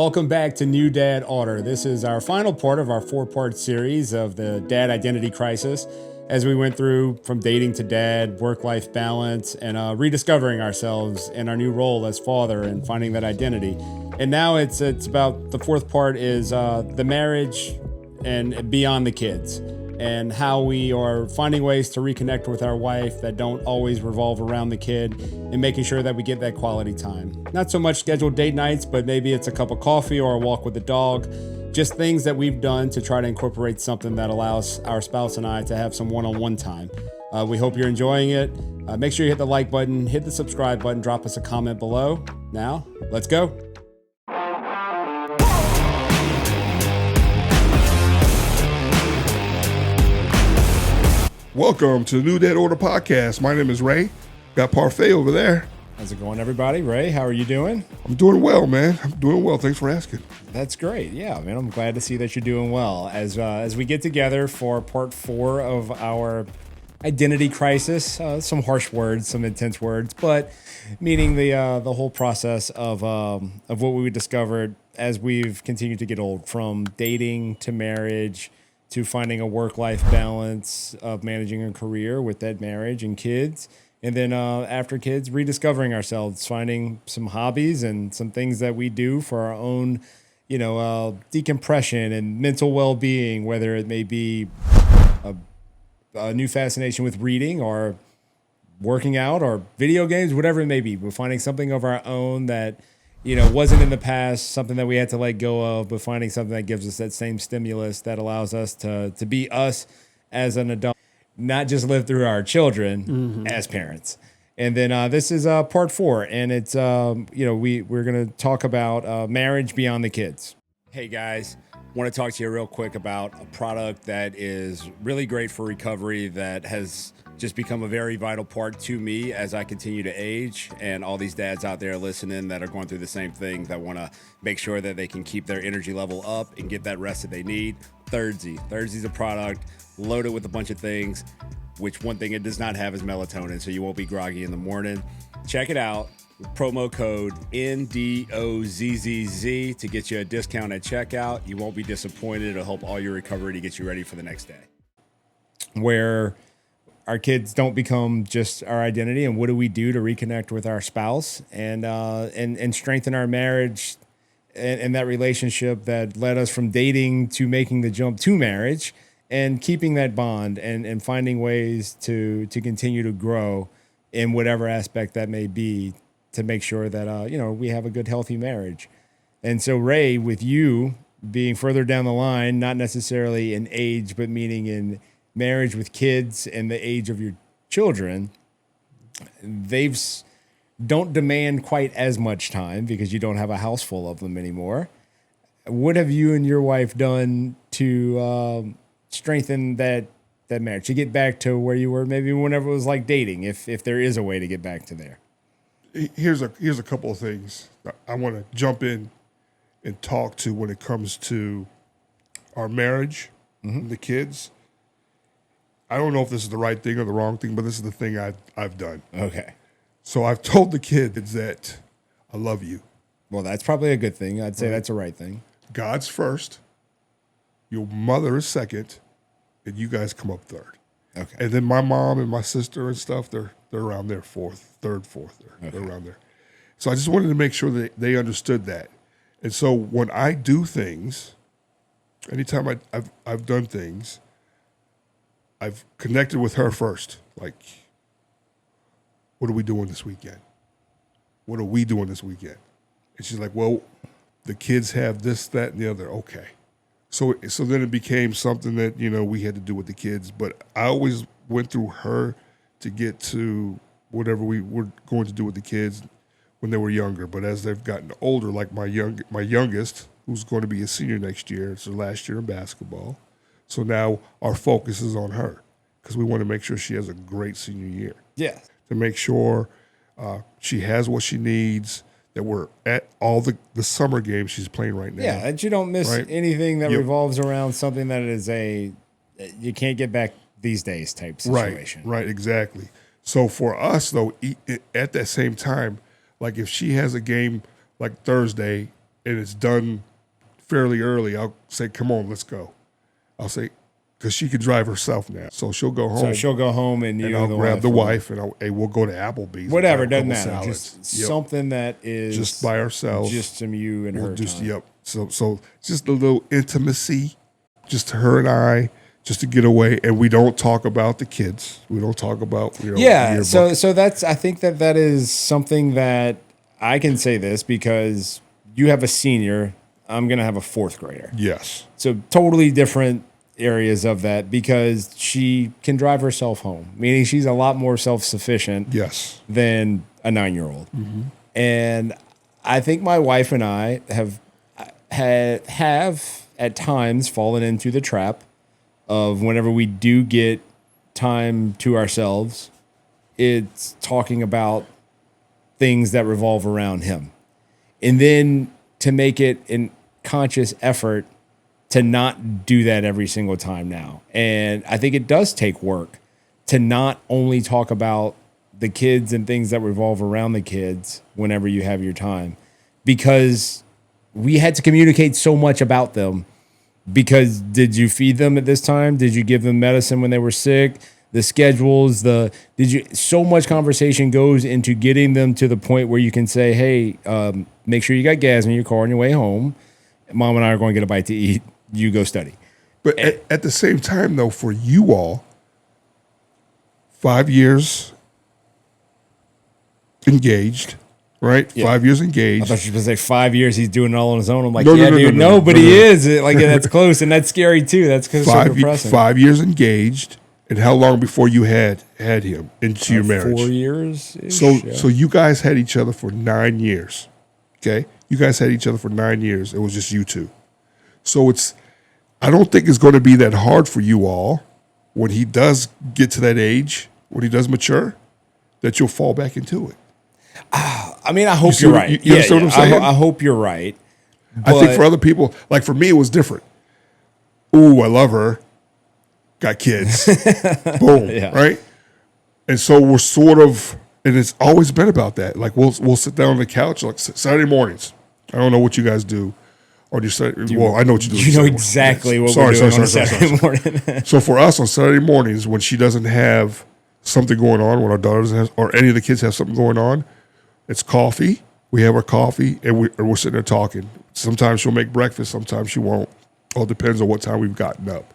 Welcome back to New Dad Order. This is our final part of our 4-part series of the dad identity crisis as we went through from dating to dad, work-life balance, and rediscovering ourselves in our new role as father and finding that identity. And now it's about the 4th part is the marriage and beyond the kids, and how we are finding ways to reconnect with our wife that don't always revolve around the kid, and making sure that we get that quality time. Not so much scheduled date nights, but maybe it's a cup of coffee or a walk with the dog. Just things that we've done to try to incorporate something that allows our spouse and I to have some one-on-one time. We hope you're enjoying it. Make sure you hit the like button, hit the subscribe button, drop us a comment below. Now, let's go. Welcome to the New Dad Order podcast. My name is Ray. Got Parfait over there. How's it going, everybody? Ray, how are you doing? I'm doing well, man. I'm doing well. Thanks for asking. That's great. Yeah, man, I'm glad to see that you're doing well. As we get together for part 4 of our identity crisis, some harsh words, some intense words, but meaning the whole process of what we discovered as we've continued to get old, from dating to marriage to finding a work-life balance of managing a career with that marriage and kids. And then after kids, rediscovering ourselves, finding some hobbies and some things that we do for our own, decompression and mental well-being, whether it may be a new fascination with reading or working out or video games, whatever it may be. We're finding something of our own that, wasn't in the past, something that we had to let go of, but finding something that gives us that same stimulus that allows us to be us as an adult, not just live through our children as parents. And then this is part 4, and it's, we're going to talk about marriage beyond the kids. Hey, guys. Want to talk to you real quick about a product that is really great for recovery that has just become a very vital part to me as I continue to age, and all these dads out there listening that are going through the same thing, that want to make sure that they can keep their energy level up and get that rest that they need. Thirdzy is a product loaded with a bunch of things, which one thing it does not have is melatonin, so you won't be groggy in the morning. Check it out. Promo code NDOZZZ to get you a discount at checkout. You won't be disappointed. It'll help all your recovery to get you ready for the next day. Where our kids don't become just our identity, and what do we do to reconnect with our spouse and strengthen our marriage and that relationship that led us from dating to making the jump to marriage, and keeping that bond and finding ways to continue to grow in whatever aspect that may be, to make sure that, we have a good, healthy marriage. And so, Ray, with you being further down the line, not necessarily in age, but meaning in marriage with kids and the age of your children, don't demand quite as much time because you don't have a house full of them anymore. What have you and your wife done to strengthen that marriage, to get back to where you were maybe whenever it was like dating, if there is a way to get back to there? Here's a couple of things I want to jump in and talk to when it comes to our marriage and the kids. I don't know if this is the right thing or the wrong thing, but this is the thing I've done. Okay. So I've told the kids that I love you. Well, that's probably a good thing. I'd say that's a right thing. God's first, your mother is second, and you guys come up third. Okay. And then my mom and my sister and stuff, they're around there, third, fourth. They're around there. So I just wanted to make sure that they understood that. And so when I do things, anytime I've done things, I've connected with her first. Like, what are we doing this weekend? What are we doing this weekend? And she's like, well, the kids have this, that, and the other. Okay. So then it became something that, we had to do with the kids. But I always went through her to get to whatever we were going to do with the kids when they were younger. But as they've gotten older, like my youngest, who's going to be a senior next year, it's her last year in basketball. So now our focus is on her because we want to make sure she has a great senior year. Yeah. To make sure she has what she needs, that we're at all the summer games she's playing right now. Yeah, that you don't miss anything that revolves around something that is you can't get back these days type situation. Right, exactly. So for us, though, at that same time, like if she has a game like Thursday and it's done fairly early, I'll say, come on, let's go. I'll say, because she can drive herself now. So she'll go home. So she'll go home and I'll grab the wife and we'll go to Applebee's. Whatever, doesn't matter. Just something that is just by ourselves. Just some you and her time. Yep. So just a little intimacy, just her and I, just to get away. And we don't talk about the kids. We don't talk about, yeah. So that's, I think that is something that I can say this because you have a senior. I'm going to have a fourth grader. Yes. So totally different areas of that because she can drive herself home, meaning she's a lot more self-sufficient than a 9-year-old. Mm-hmm. And I think my wife and I have at times fallen into the trap of whenever we do get time to ourselves, it's talking about things that revolve around him. And then to make it a conscious effort to not do that every single time now. And I think it does take work to not only talk about the kids and things that revolve around the kids whenever you have your time, because we had to communicate so much about them. Because did you feed them at this time? Did you give them medicine when they were sick? The schedules, so much conversation goes into getting them to the point where you can say, hey, make sure you got gas in your car on your way home. Mom and I are going to get a bite to eat. You go study. But at the same time, though, for you all, 5 years engaged, right? Yeah. 5 years engaged. I thought you were going to say 5 years he's doing it all on his own. I'm like, no, but he is. Like, that's close, and that's scary, too. That's because it's so depressing. 5 years engaged, and how long before you had him into your marriage? 4 years. So you guys had each other for 9 years, okay? You guys had each other for 9 years. It was just you two. So I don't think it's going to be that hard for you all when he does get to that age, when he does mature, that you'll fall back into it. I mean, I hope you're right. You understand what I'm saying? I hope you're right. I think for other people, like for me, it was different. Ooh, I love her. Got kids. Boom. Yeah. Right? And so we're sort of, and it's always been about that. Like we'll sit down on the couch, like Saturday mornings. I don't know what you guys do on your Saturday. Well, I know what you do. You know exactly what we're doing on Saturday morning. So for us on Saturday mornings, when she doesn't have something going on, when our daughter doesn't have, or any of the kids have something going on, it's coffee. We have our coffee, and we're sitting there talking. Sometimes she'll make breakfast. Sometimes she won't. All depends on what time we've gotten up.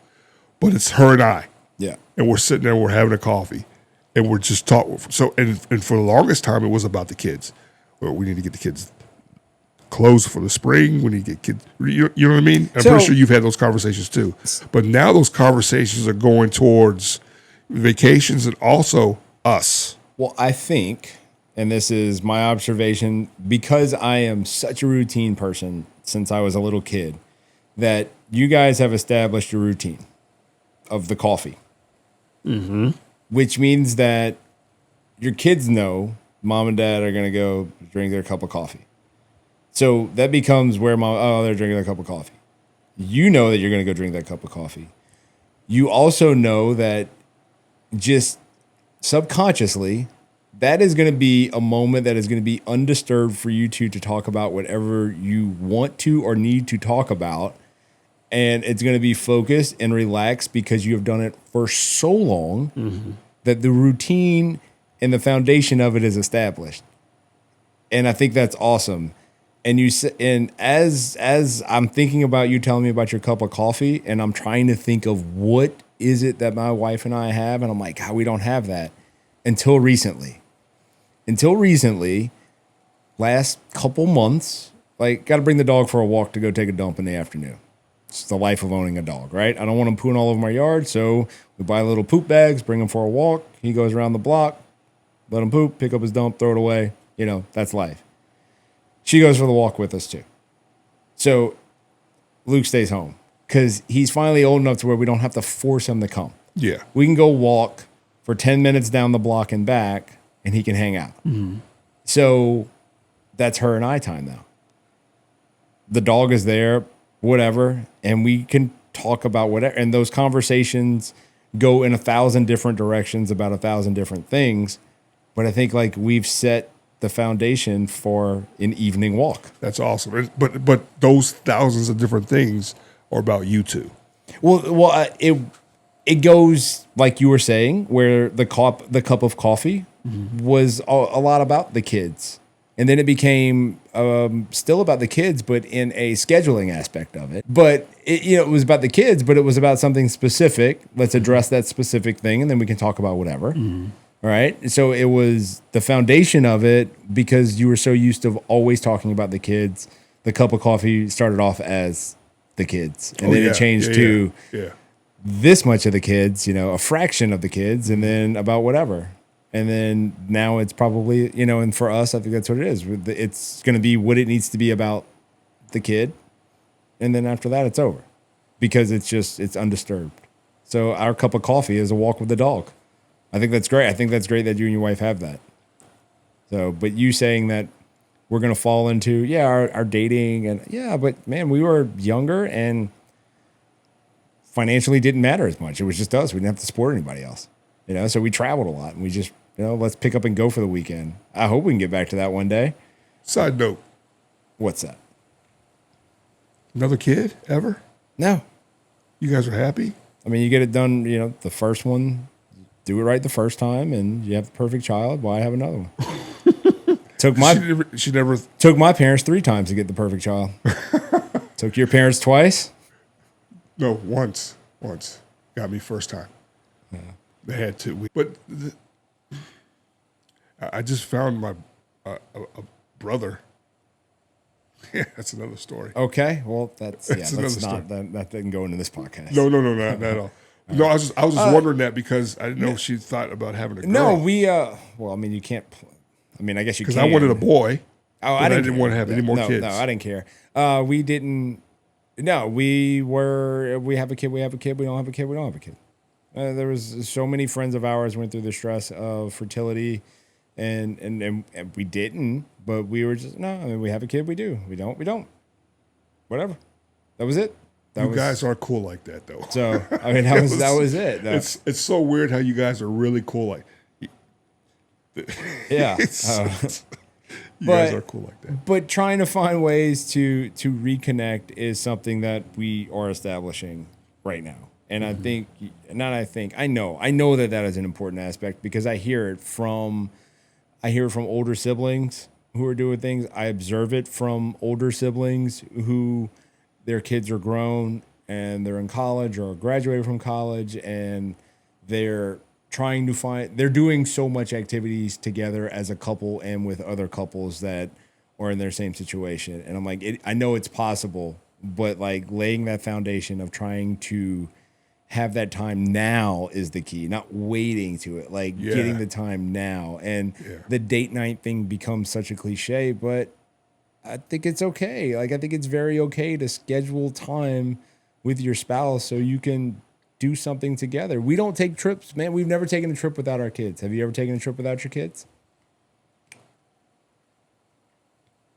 But it's her and I. Yeah. And we're sitting there, we're having a coffee, and we're just talking. So, and for the longest time, it was about the kids. Well, we need to get the kids clothes for the spring. We need to get kids. You know what I mean? I'm pretty sure you've had those conversations too. But now those conversations are going towards vacations and also us. Well, I think, and this is my observation, because I am such a routine person since I was a little kid, that you guys have established a routine of the coffee. Mm-hmm. Which means that your kids know mom and dad are going to go drink their cup of coffee. So that becomes where they're drinking their cup of coffee. You know that you're going to go drink that cup of coffee. You also know that just subconsciously, that is going to be a moment that is going to be undisturbed for you two to talk about whatever you want to or need to talk about. And it's going to be focused and relaxed because you have done it for so long that the routine and the foundation of it is established. And I think that's awesome. And as I'm thinking about you telling me about your cup of coffee, and I'm trying to think of what is it that my wife and I have, and I'm like, God, we don't have that until recently. Last couple months, like, got to bring the dog for a walk to go take a dump in the afternoon. It's the life of owning a dog, right? I don't want him pooing all over my yard, so we buy little poop bags, bring him for a walk. He goes around the block, let him poop, pick up his dump, throw it away. You know, that's life. She goes for the walk with us, too. So Luke stays home because he's finally old enough to where we don't have to force him to come. Yeah. We can go walk for 10 minutes down the block and back, and he can hang out. Mm-hmm. So that's her and I time now. The dog is there, whatever, and we can talk about whatever. And those conversations go in 1,000 different directions about 1,000 different things. But I think like we've set the foundation for an evening walk. That's awesome. But those thousands of different things are about you two. It goes like you were saying, where the cup of coffee was a lot about the kids, and then it became still about the kids, but in a scheduling aspect of it. But it was about the kids, but it was about something specific. Let's address that specific thing, and then we can talk about whatever. All right. So it was the foundation of it because you were so used to always talking about the kids. The cup of coffee started off as the kids, and then it changed to this much of the kids, a fraction of the kids, and then about whatever. And then now it's probably, and for us, I think that's what it is. It's going to be what it needs to be about the kid. And then after that, it's over because it's undisturbed. So our cup of coffee is a walk with the dog. I think that's great. I think that's great that you and your wife have that. So, but you saying that we're going to fall into, our dating and but man, we were younger and financially didn't matter as much. It was just us. We didn't have to support anybody else, so we traveled a lot and we just, let's pick up and go for the weekend. I hope we can get back to that one day. Side note. What's that? Another kid ever? No. You guys are happy? I mean, you get it done, the first one, do it right the first time and you have the perfect child. Why have another one? She never took my parents 3 times to get the perfect child. Took your parents twice? No, once. Got me first time. Yeah. They had to. But I just found my a brother. Yeah, that's another story. Okay, well, that's another story. That didn't go into this podcast. No, not at all. No, I was just wondering that because I didn't know if she thought about having a girl. No, you can't. I guess you can. Because I wanted a boy. Oh, I didn't want to have any more kids. No, I didn't care. We didn't. No, we have a kid. We have a kid. We don't have a kid. We don't have a kid. There was so many friends of ours went through the stress of fertility, and we didn't. But we were just we have a kid. We do. We don't. We don't. Whatever. That was it. You guys are cool like that, though. So that was it. Though. It's so weird how you guys are really cool like. Yeah. You guys are cool like that. But trying to find ways to reconnect is something that we are establishing right now. And I know that is an important aspect because I hear it from older siblings who are doing things. I observe it from older siblings who their kids are grown and they're in college or graduated from college and they're doing so much activities together as a couple and with other couples that are in their same situation. And I'm like, I know it's possible, but like laying that foundation of trying to have that time now is the key, not waiting to it, getting the time now. And the date night thing becomes such a cliche, but I think it's okay. I think it's very okay to schedule time with your spouse so you can do something together. We don't take trips, man. We've never taken a trip without our kids. Have you ever taken a trip without your kids?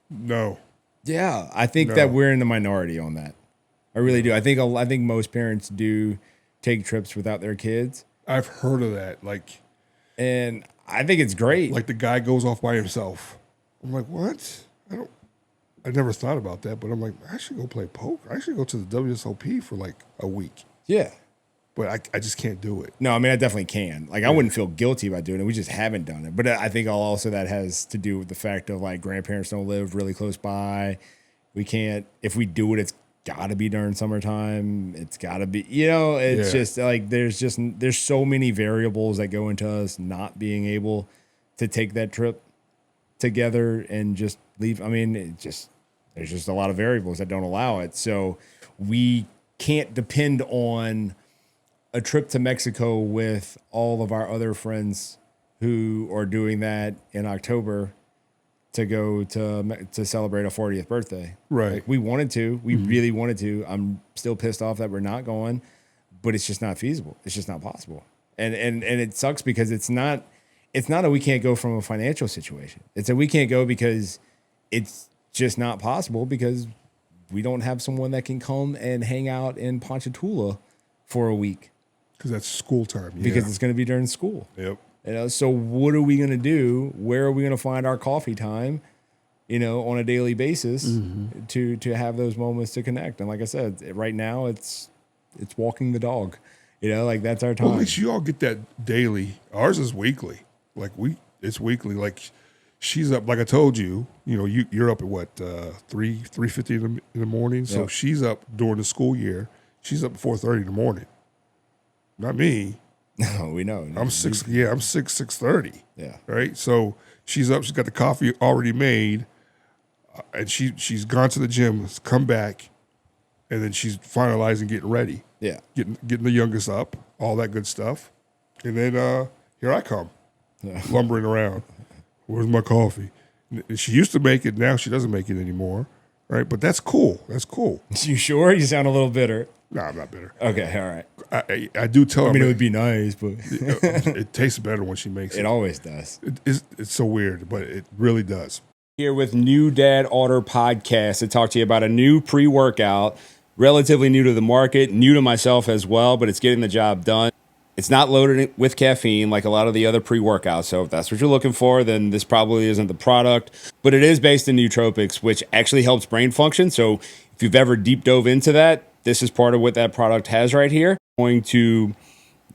No. Yeah, I think that we're in the minority on that. I really do. I think most parents do take trips without their kids. I've heard of that. And I think it's great. Like the guy goes off by himself. I'm like, what? I never thought about that, but I'm like, I should go play poker. I should go to the WSOP for a week. Yeah. But I just can't do it. No, I definitely can. I wouldn't feel guilty about doing it. We just haven't done it. But I think also that has to do with the fact of grandparents don't live really close by. We can't, if we do it, it's got to be during summertime. It's got to be, it's just there's so many variables that go into us not being able to take that trip together and just leave. There's just a lot of variables that don't allow it. So we can't depend on a trip to Mexico with all of our other friends who are doing that in October to go to celebrate a 40th birthday. Right. We wanted to. We really wanted to. I'm still pissed off that we're not going, but it's just not feasible. It's just not possible. And it sucks because it's not a we can't go from a financial situation. It's a we can't go because it's just not possible because we don't have someone that can come and hang out in Ponchatoula for a week. Because that's school time. Yeah. Because it's going to be during school. Yep. So what are we going to do? Where are we going to find our coffee time, on a daily basis to have those moments to connect? And like I said, right now it's walking the dog, like that's our time. Well, at least you all get that daily. Ours is weekly. It's weekly. Like she's up, like I told you, you're up at what, 3:50 in the morning. So Yep. she's up during the school year. She's up at 4:30 in the morning. Not me. No, we know. I'm 6:30. Yeah. Right. So she's up. She's got the coffee already made, and she's gone to the gym, come back, and then she's finalizing getting ready. Yeah. Getting the youngest up, all that good stuff, and then here I come, lumbering around. Where's my coffee? And she used to make it. Now she doesn't make it anymore. Right. But that's cool. That's cool. You sure? You sound a little bitter. No, I'm not bitter. Okay. All right. I do tell her. I mean, it would be nice, but it tastes better when she makes it. it always does. It's so weird, but it really does. Here with New Dad Order Podcast to talk to you about a new pre-workout, relatively new to the market, new to myself as well, but it's getting the job done. It's not loaded with caffeine like a lot of the other pre-workouts, so if that's what you're looking for, then this probably isn't the product. But it is based in nootropics, which actually helps brain function. So if you've ever deep dove into that, this is part of what that product has right here. Going to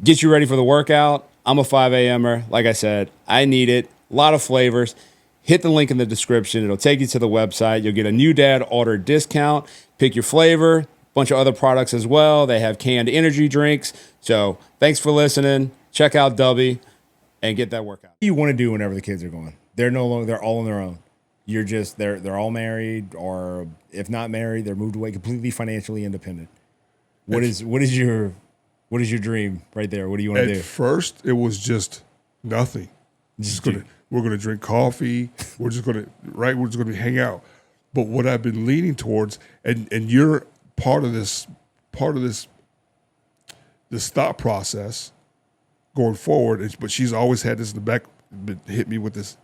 get you ready for the workout. I'm a 5 a.m.er. Like I said, I need it. A lot of flavors. Hit the link in the description. It'll take you to the website. You'll get a New Dad Order discount. Pick your flavor. Bunch of other products as well. They have canned energy drinks. So thanks for listening. Check out Dubby and get that workout. What do you want to do whenever the kids are going? They're no longer, they're all on their own. You're just, they're all married, or if not married, they're moved away, completely financially independent. What is your dream right there? What do you want to do? At first, it was just nothing. We're gonna drink coffee. We're just gonna hang out. But what I've been leaning towards, and you're part of this thought process going forward. But she's always had this in the back, hit me with this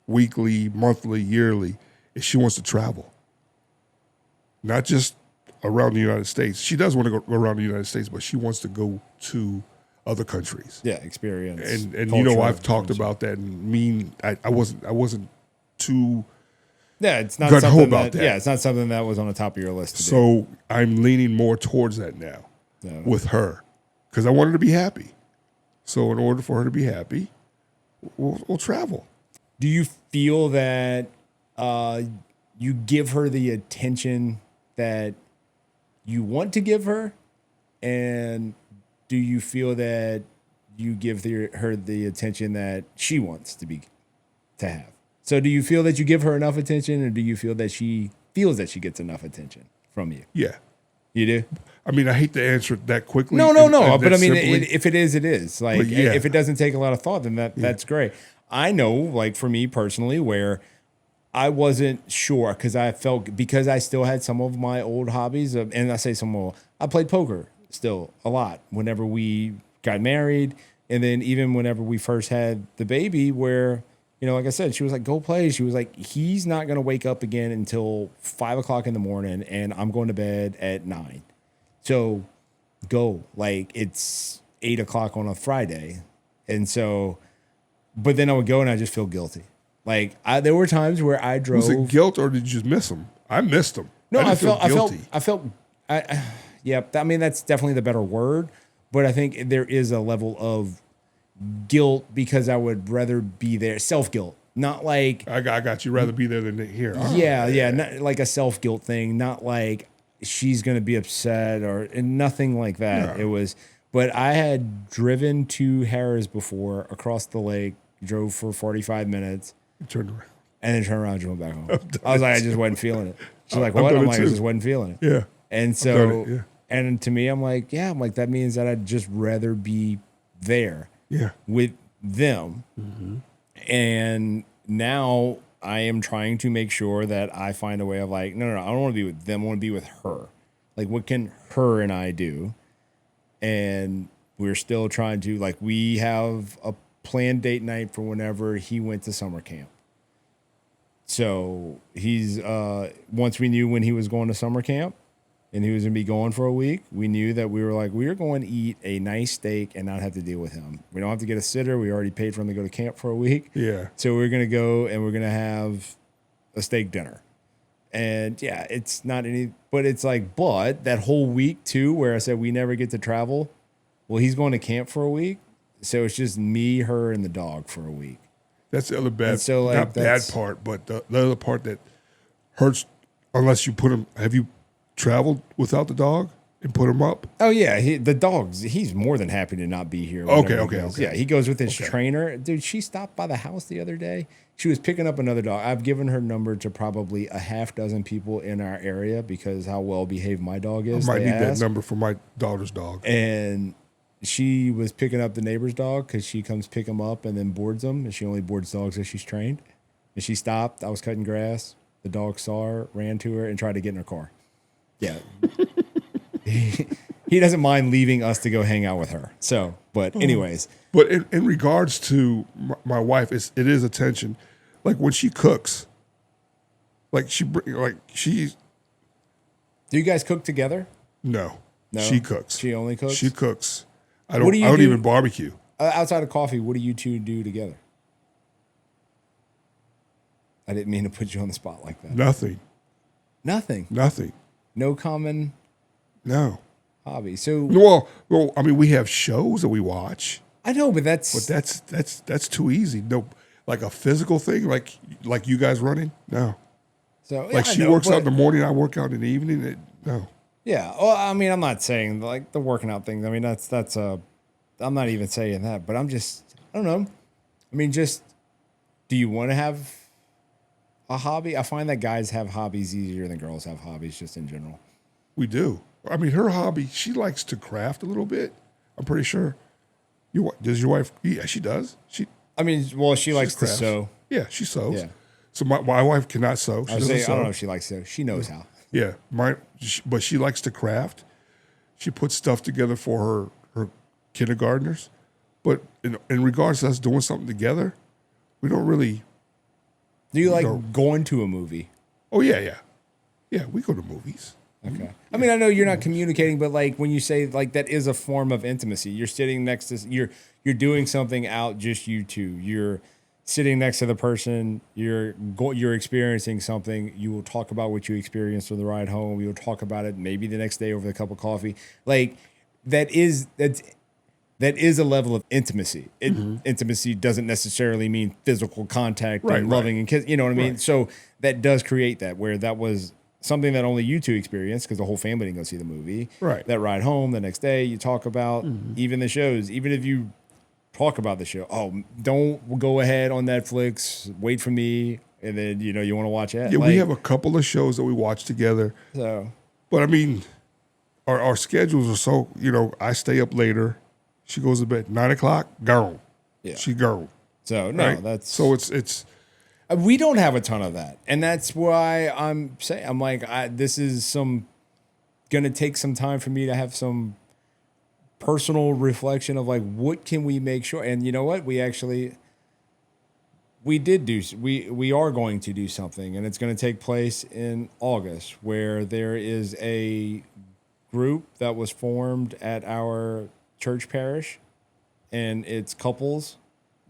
weekly, monthly, yearly. Is she wants to travel, not just around the United States. She does want to go around the United States, but she wants to go to other countries. Yeah, experience. And I've talked about that, and I wasn't too it's not gung-ho something about that. Yeah, it's not something that was on the top of your list. So I'm leaning more towards that now with her, because I want her to be happy. So in order for her to be happy, we'll travel. Do you feel that you give her the attention that you want to give her, and do you feel that you give her the attention that she wants to have? So do you feel that you give her enough attention, or do you feel that she feels that she gets enough attention from you? Yeah. You do? I mean, I hate to answer it that quickly. No. But I mean, simply, if it is, it is. Like, if it doesn't take a lot of thought, then that's great. I know, like for me personally, where I wasn't sure because I still had some of my old hobbies, and I say some old. I played poker still a lot whenever we got married, and then even whenever we first had the baby, where like I said, she was like, "Go play." She was like, "He's not gonna wake up again until 5 o'clock in the morning, and I'm going to bed at 9. So go." Like it's 8 o'clock on a Friday, and so, but then I would go and I just feel guilty. Like there were times where I drove. Was it guilt, or did you just miss him? I missed him. No, I felt guilty. Yeah, I mean, that's definitely the better word. But I think there is a level of guilt because I would rather be there. Self-guilt, not like I got you. Rather be there than here. Yeah, not like a self-guilt thing. Not like she's gonna be upset and nothing like that. No. It was, but I had driven to Harris before across the lake. Drove for 45 minutes. Turned around. And then turned around and drove back home. I was like, I just wasn't feeling it. She's like, what? I'm like, I just wasn't feeling it. Yeah. And so, and to me, I'm like, that means that I'd just rather be there with them. Mm-hmm. And now I am trying to make sure that I find a way of like, no, I don't want to be with them. I want to be with her. Like, what can her and I do? And we're still trying to, like, we have a planned date night for whenever he went to summer camp. So he's once we knew when he was going to summer camp, and he was going to be gone for a week, we knew that we were like, we are going to eat a nice steak and not have to deal with him. We don't have to get a sitter. We already paid for him to go to camp for a week. Yeah. So we're going to go and we're going to have a steak dinner. And yeah, it's not any, but it's like, but that whole week too, where I said we never get to travel. Well, he's going to camp for a week. So it's just me, her, and the dog for a week. That's the other bad, And so, like, not bad part, but the other part that hurts unless you put him, have you traveled without the dog and put him up? Oh yeah, the dog's, he's more than happy to not be here. Okay. Yeah, he goes with his trainer. Dude, she stopped by the house the other day. She was picking up another dog. I've given her number to probably a half dozen people in our area because how well behaved my dog is. I might need that number for my daughter's dog. And she was picking up the neighbor's dog because she comes pick him up and then boards them. And she only boards dogs that she's trained. And she stopped. I was cutting grass. The dog saw her, ran to her, and tried to get in her car. Yeah. He doesn't mind leaving us to go hang out with her. So, but anyways. But in regards to my wife, it is attention. Like when she cooks, she. Do you guys cook together? No. She cooks. She only cooks? She cooks. I What do you don't do? even barbecue. Outside of coffee, what do you two do together? I didn't mean to put you on the spot like that. Nothing. Nothing. No common No. hobby. So well, I mean, we have shows that we watch. I know, but that's too easy. No, like a physical thing, like you guys running. No. so Like she works out in the morning, I work out in the evening. No. Yeah. Well, I mean, I'm not saying like the working out thing. I mean, that's I'm not even saying that, but I don't know. I mean, just, do you want to have a hobby? I find that guys have hobbies easier than girls have hobbies just in general. We do. I mean, her hobby, she likes to craft a little bit. I'm pretty sure. Does your wife? Yeah, she does. She likes to crafts. sew. Yeah, she sews. Yeah. So my wife cannot sew. She I doesn't sew. don't know if she likes to. She knows how. Yeah, but she likes to craft. She puts stuff together for her kindergartners. But in regards to us doing something together, we don't really. Do you like going to a movie? Oh yeah. We go to movies. Okay. I mean, I know you're not communicating, but like when you say like that is a form of intimacy. You're sitting next to you're doing something out just you two. You're sitting next to the person. You're experiencing something. You will talk about what you experienced on the ride home. You will talk about it maybe the next day over a cup of coffee. Like that is a level of intimacy. Intimacy doesn't necessarily mean physical contact and loving and kiss. You know what I mean? Right. So that does create that where that was something that only you two experienced because the whole family didn't go see the movie. Right. That ride home the next day, you talk about even the shows. Even if you talk about the show, don't go ahead on Netflix. Wait for me, and then you want to watch it. Yeah, we have a couple of shows that we watch together. So, but I mean, our schedules are so. I stay up later. She goes to bed 9:00. Gone. Yeah. She gone. So no, right? that's so it's. We don't have a ton of that, and that's why I'm saying this is gonna take some time for me to have some personal reflection of like what can we make sure. And you know what, we are going to do something, and it's going to take place in August, where there is a group that was formed at our church parish, and it's couples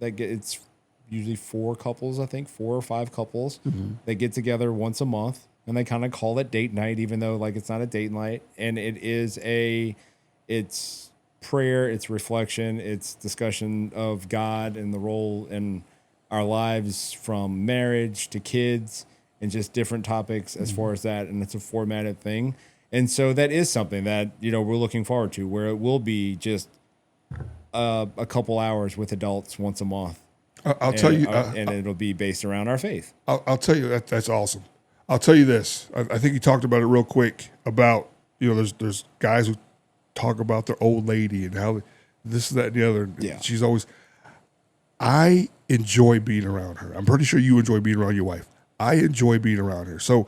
it's usually 4 couples, I think 4 or 5 couples. They get together once a month, and they kind of call it date night, even though like it's not a date night. And it's prayer, it's reflection, it's discussion of God and the role in our lives, from marriage to kids, and just different topics as far as that. And it's a formatted thing. And so that is something that, we're looking forward to, where it will be just a couple hours with adults once a month. I'll tell you, and it'll be based around our faith. I'll tell you that's awesome. I'll tell you this. I think you talked about it real quick about there's guys who talk about their old lady and how this, that, and the other. Yeah. She's always. I enjoy being around her. I'm pretty sure you enjoy being around your wife. I enjoy being around her. So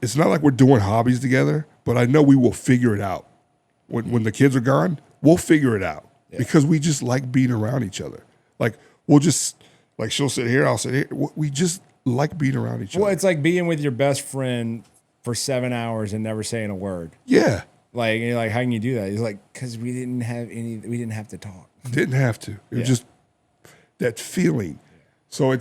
it's not like we're doing hobbies together, but I know we will figure it out. When the kids are gone, we'll figure it out because we just like being around each other. Like we'll just she'll sit here, I'll sit here. We just like being around each other. Well, it's like being with your best friend for 7 hours and never saying a word. Yeah. Like, and you're like, how can you do that? He's like, because we didn't have to talk. Didn't have to. It was just that feeling. So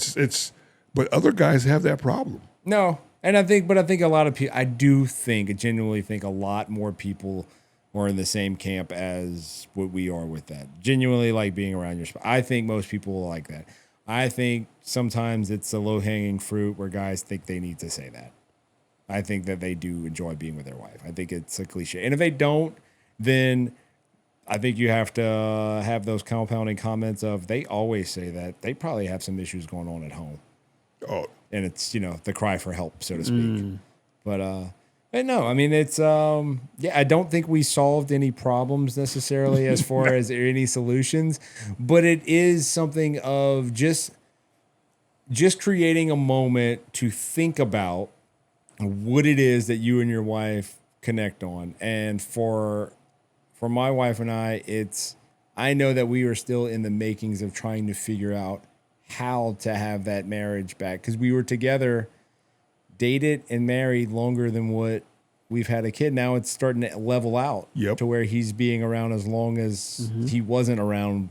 but other guys have that problem. No. And I think a lot of people, I genuinely think a lot more people are in the same camp as what we are with that. Genuinely like being around your spouse. I think most people will like that. I think sometimes it's a low-hanging fruit where guys think they need to say that. I think that they do enjoy being with their wife. I think it's a cliche. And if they don't, then I think you have to have those compounding comments of they always say that. They probably have some issues going on at home. Oh. And it's, the cry for help, so to speak. But no, I mean, it's, I don't think we solved any problems necessarily as far as any solutions, but it is something of just creating a moment to think about what it is that you and your wife connect on. And for my wife and I know that we are still in the makings of trying to figure out how to have that marriage back. Because we were together, dated and married longer than what we've had a kid. Now it's starting to level out to where he's being around as long as he wasn't around,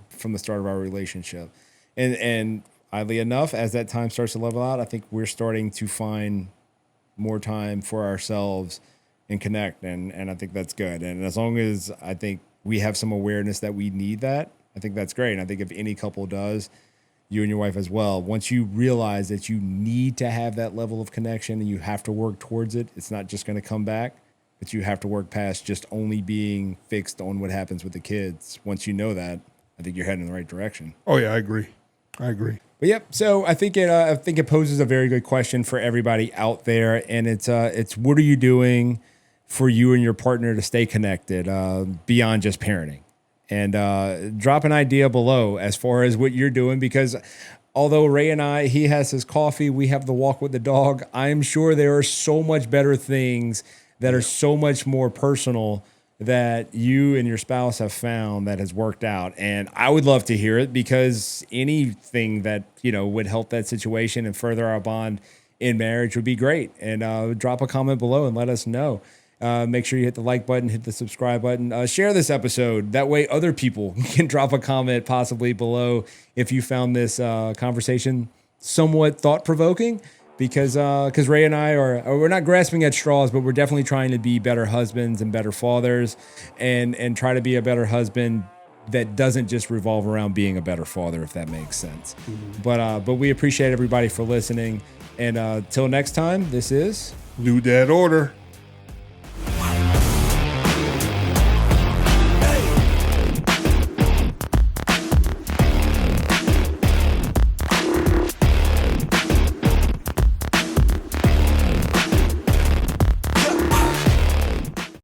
from the start of our relationship. And oddly enough, as that time starts to level out, I think we're starting to find more time for ourselves and connect. And I think that's good. And as long as I think we have some awareness that we need that, I think that's great. And I think if any couple does, you and your wife as well, once you realize that you need to have that level of connection and you have to work towards it, it's not just going to come back, but you have to work past just only being fixed on what happens with the kids. Once you know that, I think you're heading in the right direction. Oh yeah, I agree. But yep. So I think it poses a very good question for everybody out there, and it's what are you doing for you and your partner to stay connected beyond just parenting? And drop an idea below as far as what you're doing, because although Ray and he has his coffee, we have the walk with the dog. I'm sure there are so much better things that are so much more personal that you and your spouse have found that has worked out. And I would love to hear it, because anything that, would help that situation and further our bond in marriage would be great. And drop a comment below and let us know. Make sure you hit the like button, hit the subscribe button, share this episode. That way other people can drop a comment possibly below if you found this conversation somewhat thought-provoking, because Ray and we're not grasping at straws, but we're definitely trying to be better husbands and better fathers, and try to be a better husband that doesn't just revolve around being a better father, if that makes sense. But we appreciate everybody for listening. And till next time, this is New Dad Order.